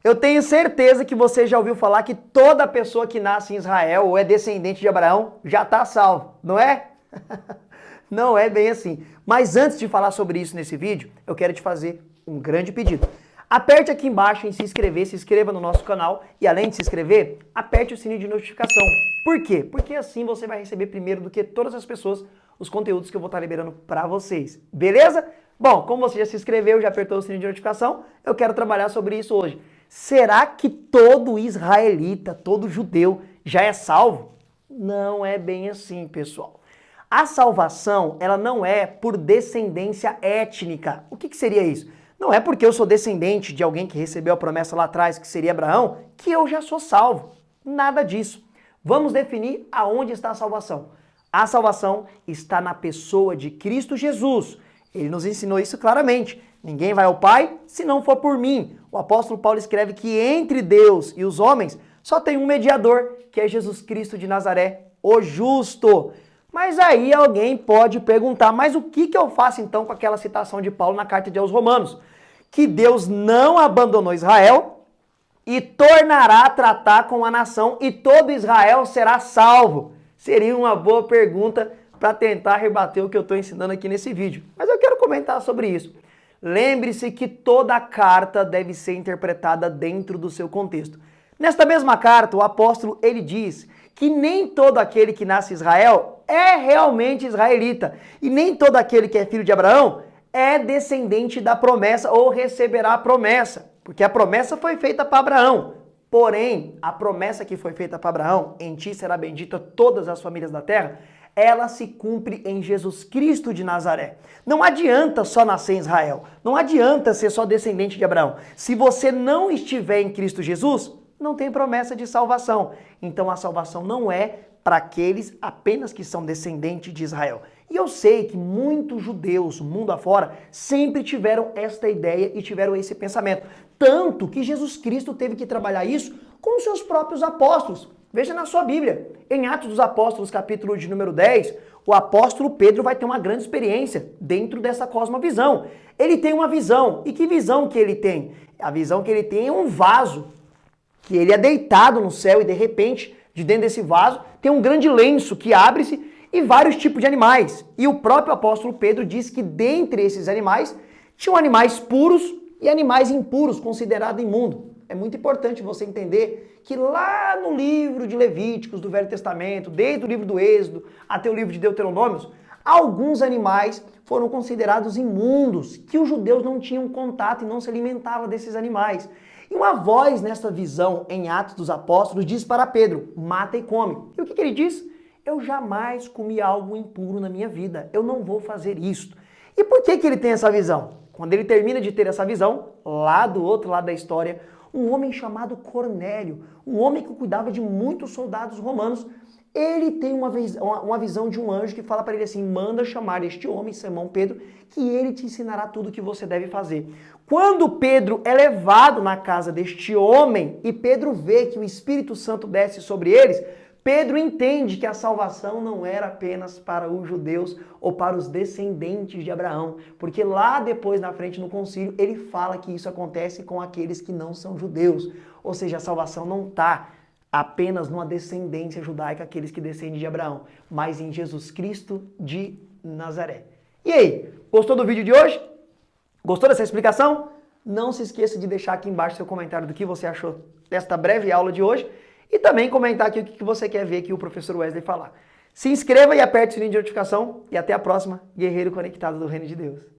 Eu tenho certeza que você já ouviu falar que toda pessoa que nasce em Israel ou é descendente de Abraão já está salvo, não é? Não é bem assim. Mas antes de falar sobre isso nesse vídeo, eu quero te fazer um grande pedido. Aperte aqui embaixo em se inscreva no nosso canal e além de se inscrever, aperte o sininho de notificação. Por quê? Porque assim você vai receber primeiro do que todas as pessoas os conteúdos que eu vou estar liberando para vocês. Beleza? Bom, como você já se inscreveu, já apertou o sininho de notificação, eu quero trabalhar sobre isso hoje. Será que todo israelita, todo judeu já é salvo? Não é bem assim, pessoal. A salvação, ela não é por descendência étnica. O que seria isso? Não é porque eu sou descendente de alguém que recebeu a promessa lá atrás, que seria Abraão, que eu já sou salvo. Nada disso. Vamos definir aonde está a salvação. A salvação está na pessoa de Cristo Jesus. Ele nos ensinou isso claramente. Ninguém vai ao Pai se não for por mim. O apóstolo Paulo escreve que entre Deus e os homens só tem um mediador, que é Jesus Cristo de Nazaré, o justo. Mas aí alguém pode perguntar, mas o que eu faço então com aquela citação de Paulo na carta aos Romanos? Que Deus não abandonou Israel e tornará a tratar com a nação e todo Israel será salvo. Seria uma boa pergunta para tentar rebater o que eu estou ensinando aqui nesse vídeo. Mas eu quero comentar sobre isso. Lembre-se que toda carta deve ser interpretada dentro do seu contexto. Nesta mesma carta, o apóstolo ele diz que nem todo aquele que nasce em Israel é realmente israelita. E nem todo aquele que é filho de Abraão é descendente da promessa ou receberá a promessa. Porque a promessa foi feita para Abraão. Porém, a promessa que foi feita para Abraão, em ti será bendita todas as famílias da terra, ela se cumpre em Jesus Cristo de Nazaré. Não adianta só nascer em Israel. Não adianta ser só descendente de Abraão. Se você não estiver em Cristo Jesus, não tem promessa de salvação. Então a salvação não é para aqueles apenas que são descendentes de Israel. E eu sei que muitos judeus, mundo afora, sempre tiveram esta ideia e tiveram esse pensamento. Tanto que Jesus Cristo teve que trabalhar isso com os seus próprios apóstolos. Veja na sua Bíblia. Em Atos dos Apóstolos, capítulo de número 10, o apóstolo Pedro vai ter uma grande experiência dentro dessa cosmovisão. Ele tem uma visão. E que visão que ele tem? A visão que ele tem é um vaso, que ele é deitado no céu e de repente, de dentro desse vaso, tem um grande lenço que abre-se e vários tipos de animais. E o próprio apóstolo Pedro diz que dentre esses animais, tinham animais puros e animais impuros, considerados imundos. É muito importante você entender que lá no livro de Levíticos, do Velho Testamento, desde o livro do Êxodo até o livro de Deuteronômios, alguns animais foram considerados imundos, que os judeus não tinham contato e não se alimentavam desses animais. E uma voz nesta visão em Atos dos Apóstolos diz para Pedro, mata e come. E o que ele diz? Eu jamais comi algo impuro na minha vida, eu não vou fazer isto. E por que ele tem essa visão? Quando ele termina de ter essa visão, lá do outro lado da história, um homem chamado Cornélio, um homem que cuidava de muitos soldados romanos, ele tem uma visão de um anjo que fala para ele assim, manda chamar este homem, Simão Pedro, que ele te ensinará tudo o que você deve fazer. Quando Pedro é levado na casa deste homem e Pedro vê que o Espírito Santo desce sobre eles, Pedro entende que a salvação não era apenas para os judeus ou para os descendentes de Abraão, porque lá depois na frente no concílio ele fala que isso acontece com aqueles que não são judeus, ou seja, a salvação não está apenas numa descendência judaica, aqueles que descendem de Abraão, mas em Jesus Cristo de Nazaré. E aí, gostou do vídeo de hoje? Gostou dessa explicação? Não se esqueça de deixar aqui embaixo seu comentário do que você achou desta breve aula de hoje e também comentar aqui o que você quer ver aqui o professor Wesley falar. Se inscreva e aperte o sininho de notificação e até a próxima, Guerreiro Conectado do Reino de Deus.